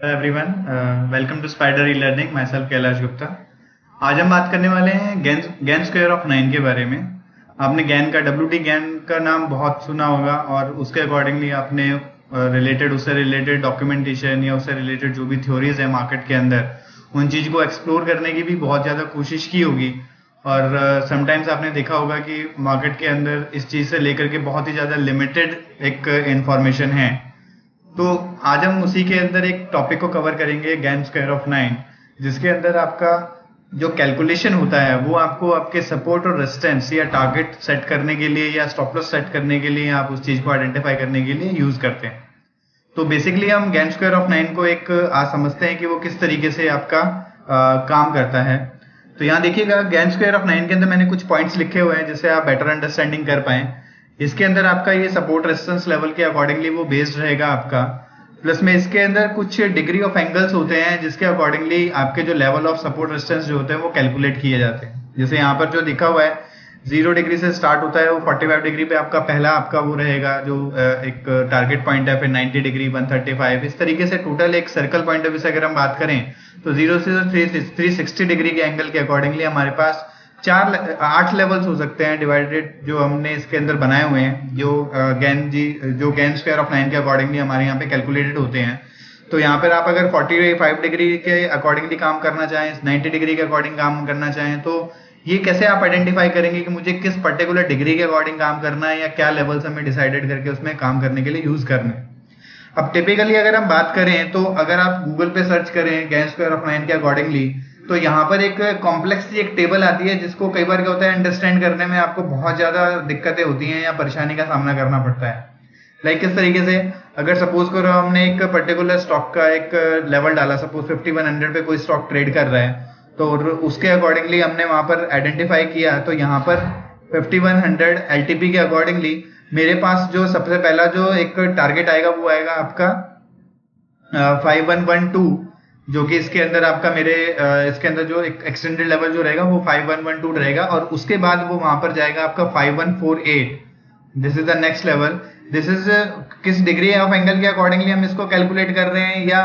Hello everyone, welcome to spider E learning. Myself Kailash Gupta. आज हम बात करने वाले हैं गैन स्क्वायर ऑफ 9 के बारे में। आपने गैन का WT गैन का नाम बहुत सुना होगा और उसके अकॉर्डिंगली आपने उससे रिलेटेड डॉक्यूमेंटेशन या उससे रिलेटेड जो भी थ्योरीज है मार्केट के अंदर, उन चीज को एक्सप्लोर करने की भी बहुत ज़्यादा कोशिश की होगी। और समटाइम्स आपने देखा होगा कि मार्केट के अंदर इस चीज़ से लेकर के बहुत ही ज़्यादा लिमिटेड एक इंफॉर्मेशन है। तो आज हम उसी के अंदर एक टॉपिक को कवर करेंगे, गैन स्क्वायर ऑफ 9, जिसके अंदर आपका जो कैलकुलेशन होता है वो आपको आपके सपोर्ट और रेजिस्टेंस या टारगेट सेट करने के लिए या स्टॉप लॉस सेट करने के लिए आप उस चीज को आइडेंटिफाई करने के लिए यूज करते हैं। तो बेसिकली हम गैन स्क्वायर ऑफ 9 को एक आज समझते हैं कि वो किस तरीके से आपका काम करता है। तो यहाँ देखिएगा, गैन स्क्वायर ऑफ 9 के अंदर मैंने कुछ पॉइंट्स लिखे हुए हैं जिससे आप बेटर अंडरस्टैंडिंग कर पाए। इसके अंदर आपका ये सपोर्ट रेजिस्टेंस लेवल के अकॉर्डिंगली वो बेस्ड रहेगा आपका। प्लस में इसके अंदर कुछ डिग्री ऑफ एंगल्स होते हैं जिसके अकॉर्डिंगली आपके जो लेवल ऑफ सपोर्ट रेजिस्टेंस जो होते हैं वो कैलकुलेट किए जाते हैं। जैसे यहाँ पर जो दिखा हुआ है 0 डिग्री से स्टार्ट होता है, वो 45 डिग्री पे आपका पहला आपका वो रहेगा जो एक टारगेट पॉइंट है। फिर 90 डिग्री, 135, इस तरीके से टोटल एक सर्कल पॉइंट ऑफ व्यू से अगर हम बात करें तो 0 से 360 डिग्री के एंगल के अकॉर्डिंगली हमारे पास 8 लेवल्स हो सकते हैं डिवाइडेड, जो हमने इसके अंदर बनाए हुए हैं, जो गैन स्क्वायर ऑफ 9 के अकॉर्डिंगली हमारे यहाँ पे कैलकुलेटेड होते हैं। तो यहाँ पर आप अगर 45 डिग्री के अकॉर्डिंगली काम करना चाहें, 90 डिग्री के अकॉर्डिंग काम करना चाहें, तो ये कैसे आप आइडेंटिफाई करेंगे कि मुझे किस पर्टिकुलर डिग्री के अकॉर्डिंग काम करना है या क्या लेवल्स हमें डिसाइडेड करके उसमें काम करने के लिए यूज करना है। अब टिपिकली अगर हम बात करें तो अगर आप गूगल पे सर्च करें गैन स्क्वायर ऑफ 9 के अकॉर्डिंगली, तो यहाँ पर एक कॉम्प्लेक्स सी एक टेबल आती है जिसको कई बार क्या होता है अंडरस्टैंड करने में आपको बहुत ज्यादा दिक्कतें होती हैं या परेशानी का सामना करना पड़ता है। लाइक किस तरीके से, अगर सपोज करो हमने एक पर्टिकुलर स्टॉक का एक लेवल डाला, सपोज 5100 पे कोई स्टॉक ट्रेड कर रहा है, तो उसके अकॉर्डिंगली हमने वहां पर आइडेंटिफाई किया। तो यहाँ पर 5100 LTP के अकॉर्डिंगली मेरे पास जो सबसे पहला जो एक टारगेट आएगा वो आएगा आपका 5112, जो कि इसके अंदर आपका इसके अंदर जो एक एक्सटेंडेड लेवल जो रहेगा वो 5112 रहेगा। और उसके बाद वो वहां पर जाएगा आपका 5148। This is the next level. This is किस डिग्री ऑफ एंगल के अकॉर्डिंगली हम इसको कैलकुलेट कर रहे हैं या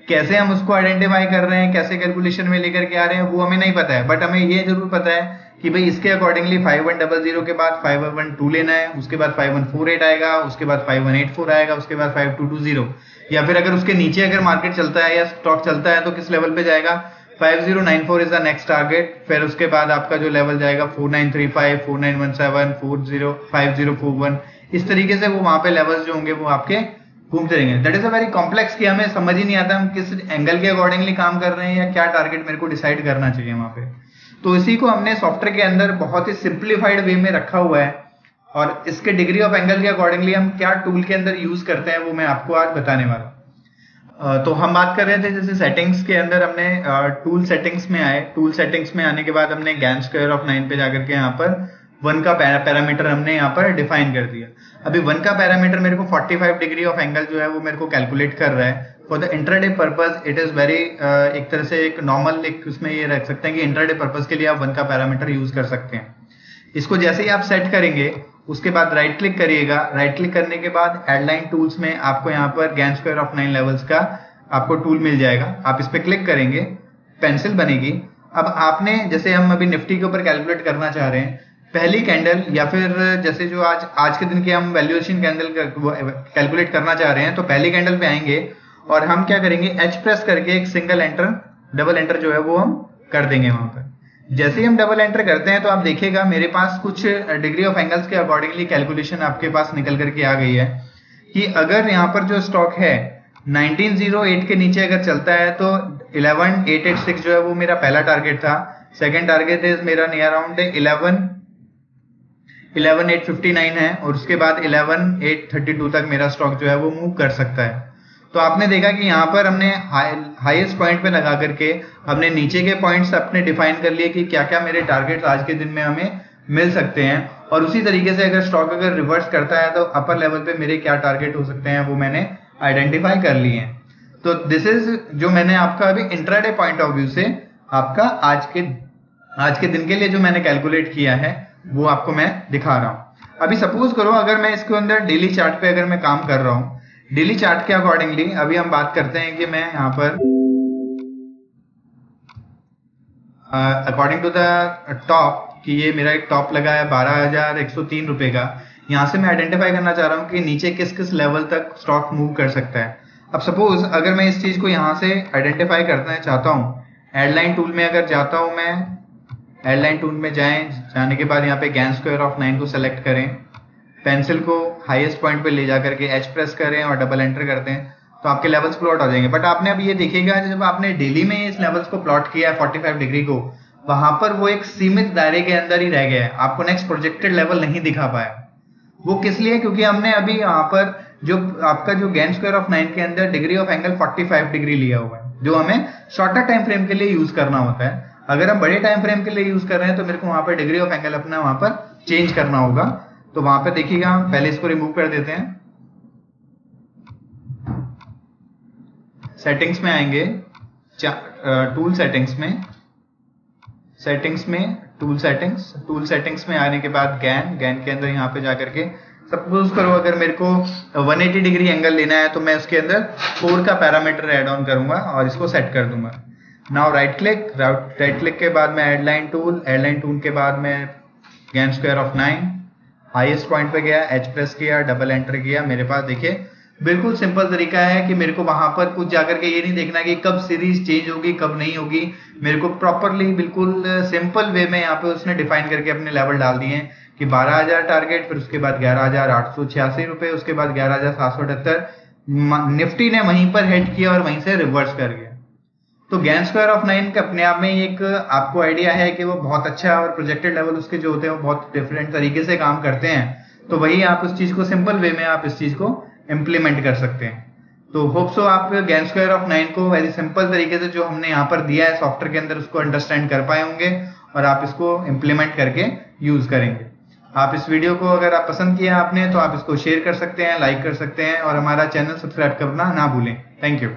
कैसे हम उसको आइडेंटिफाई कर रहे हैं, कैसे कैलकुलेशन में लेकर के आ रहे हैं, वो हमें नहीं पता है। बट हमें ये जरूर पता है कि भाई इसके अकॉर्डिंगली 5100 के बाद 5112 लेना है, उसके बाद 5148 आएगा, उसके बाद 5184 आएगा, उसके बाद 5220, या फिर अगर उसके नीचे अगर मार्केट चलता है या स्टॉक चलता है तो किस लेवल पे जाएगा, 5094 इज द नेक्स्ट टारगेट। फिर उसके बाद आपका जो लेवल जाएगा 4935, 4917, 5041। इस तरीके से वो वहां पे लेवल्स जो होंगे वो आपके घूमते रहेंगे। That is a very complex कि हमें समझ ही नहीं आता हम किस एंगल के अकॉर्डिंगली काम कर रहे हैं या क्या टारगेट मेरे को डिसाइड करना चाहिए वहां पे। तो इसी को हमने सॉफ्टवेयर के अंदर बहुत ही सिंप्लीफाइड वे में रखा हुआ है, और इसके डिग्री ऑफ एंगल के अकॉर्डिंगली हम क्या टूल के अंदर यूज करते हैं वो मैं आपको आज बताने वाला हूं। तो हम बात कर रहे थे जैसे सेटिंग्स के अंदर हमने टूल सेटिंग्स में आए। टूल सेटिंग्स में आने के बाद हमने गैन स्क्वायर ऑफ 9 पे जाकर के यहाँ पर 1 का पैरामीटर हमने यहाँ पर डिफाइन कर दिया। अभी 1 का पैरामीटर मेरे को 45 डिग्री ऑफ एंगल जो है वो मेरे को कैलकुलेट कर रहा है। For the intraday purpose it is very एक तरह से एक नॉर्मल एक उसमें ये रख सकते हैं कि इंट्राडे पर्पज के लिए आप 1 का पैरामीटर यूज कर सकते हैं। इसको जैसे ही आप सेट करेंगे उसके बाद राइट क्लिक करिएगा। राइट क्लिक करने के बाद एड लाइन टूल्स में आपको यहाँ पर गैन स्क्वायर ऑफ 9 लेवल्स का आपको टूल मिल जाएगा। आप इस पर क्लिक करेंगे, पेंसिल बनेगी। अब आपने जैसे हम अभी निफ्टी के ऊपर कैलकुलेट करना चाह रहे हैं, पहली कैंडल या फिर जैसे जो आज के दिन की हम वैल्यूएशन कैंडल कैलकुलेट करना चाह रहे हैं, तो पहली कैंडल पे आएंगे और हम क्या करेंगे, H प्रेस करके एक सिंगल एंटर, डबल एंटर जो है वो हम कर देंगे वहां पर। जैसे ही हम डबल एंटर करते हैं तो आप देखिएगा मेरे पास कुछ डिग्री ऑफ एंगल्स के अकॉर्डिंगली कैलकुलेशन आपके पास निकल करके आ गई है कि अगर यहाँ पर जो स्टॉक है 1908 के नीचे अगर चलता है तो 11886 जो है वो मेरा पहला टारगेट था। सेकेंड टारगेट इज मेरा नियर अराउंड 11859 है, और उसके बाद 11832 तक मेरा स्टॉक जो है वो मूव कर सकता है। तो आपने देखा कि यहाँ पर हमने हाईएस्ट पॉइंट पे लगा करके हमने नीचे के पॉइंट्स अपने डिफाइन कर लिए कि क्या क्या मेरे टारगेट्स आज के दिन में हमें मिल सकते हैं, और उसी तरीके से अगर स्टॉक अगर रिवर्स करता है तो अपर लेवल पे मेरे क्या टारगेट हो सकते हैं वो मैंने आइडेंटिफाई कर लिए हैं। तो दिस इज जो मैंने आपका अभी इंट्राडे पॉइंट ऑफ व्यू से आपका आज के दिन के लिए जो मैंने कैलकुलेट किया है वो आपको मैं दिखा रहा हूं। अभी सपोज करो अगर मैं इसके अंदर डेली चार्ट पे अगर मैं काम कर रहा हूं, डेली चार्ट के अकॉर्डिंगली अभी हम बात करते हैं कि मैं यहाँ पर अकॉर्डिंग टू द टॉप कि ये मेरा एक टॉप लगा है 12,103 रुपए का। यहाँ से मैं आइडेंटिफाई करना चाह रहा हूँ कि नीचे किस किस लेवल तक स्टॉक मूव कर सकता है। अब सपोज अगर मैं इस चीज को यहाँ से आइडेंटिफाई करना चाहता हूँ, एडलाइन टूल में अगर जाता हूँ मैं, एडलाइन टूल में जाने के बाद यहाँ पे गैन स्क्वायर ऑफ 9 को सेलेक्ट करें, पेंसिल को हाईएस्ट पॉइंट पे ले जाकर के एच प्रेस करें और डबल एंटर करते हैं तो आपके लेवल्स प्लॉट हो जाएंगे। बट आपने अब ये देखिएगा जब आपने डेली में इस लेवल्स को प्लॉट किया है 45 डिग्री को, वहां पर वो एक सीमित दायरे के अंदर ही रह गया है, आपको नेक्स्ट प्रोजेक्टेड लेवल नहीं दिखा पाया। वो किस लिए? क्योंकि हमने अभी यहाँ पर जो आपका जो गैन स्क्वायर ऑफ 9 के अंदर डिग्री ऑफ एंगल 45 डिग्री लिया हुआ है, जो हमें शॉर्टर टाइम फ्रेम के लिए यूज करना होता है। अगर हम बड़े टाइम फ्रेम के लिए यूज कर रहे हैं तो मेरे को वहां पर डिग्री ऑफ एंगल अपना वहां पर चेंज करना होगा। तो वहां पर देखिएगा, हम पहले इसको रिमूव कर देते हैं, सेटिंग्स में आएंगे, टूल सेटिंग्स में, टूल सेटिंग्स में आने के बाद गैन के अंदर यहाँ पे जाकर के सपोज करो अगर मेरे को 180 डिग्री एंगल लेना है तो मैं उसके अंदर 4 का पैरामीटर ऐड ऑन करूंगा और इसको सेट कर दूंगा। नाउ राइट क्लिक के बाद मैं एडलाइन टूल के बाद मैं gain square of 9 highest point पे गया, एच प्रेस किया, डबल एंटर किया। मेरे पास देखिए बिल्कुल सिंपल तरीका है कि मेरे को वहां पर कुछ जाकर के ये नहीं देखना कि कब सीरीज चेंज होगी कब नहीं होगी। मेरे को प्रॉपरली बिल्कुल सिंपल वे में यहाँ पे उसने डिफाइन करके अपने लेवल डाल दिए हैं कि 12,000 टारगेट, फिर उसके बाद 11,886 रुपए, उसके बाद 11,778। निफ्टी ने वहीं पर हिट किया और वहीं से रिवर्स कर गया। तो गैन स्क्वायर ऑफ 9 का अपने आप में एक आपको आइडिया है कि वो बहुत अच्छा और प्रोजेक्टेड लेवल उसके जो होते हैं वो बहुत डिफरेंट तरीके से काम करते हैं। तो वही आप उस चीज को सिंपल वे में आप इस चीज को इम्प्लीमेंट कर सकते हैं। तो होप सो आप गैन स्क्वायर ऑफ 9 को वेरी सिंपल तरीके से जो हमने यहाँ पर दिया है सॉफ्टवेयर के अंदर उसको अंडरस्टैंड कर पाए होंगे और आप इसको इम्प्लीमेंट करके यूज करेंगे। आप इस वीडियो को अगर आप पसंद किया आपने तो आप इसको शेयर कर सकते हैं, लाइक कर सकते हैं और हमारा चैनल सब्सक्राइब करना ना भूलें। Thank you.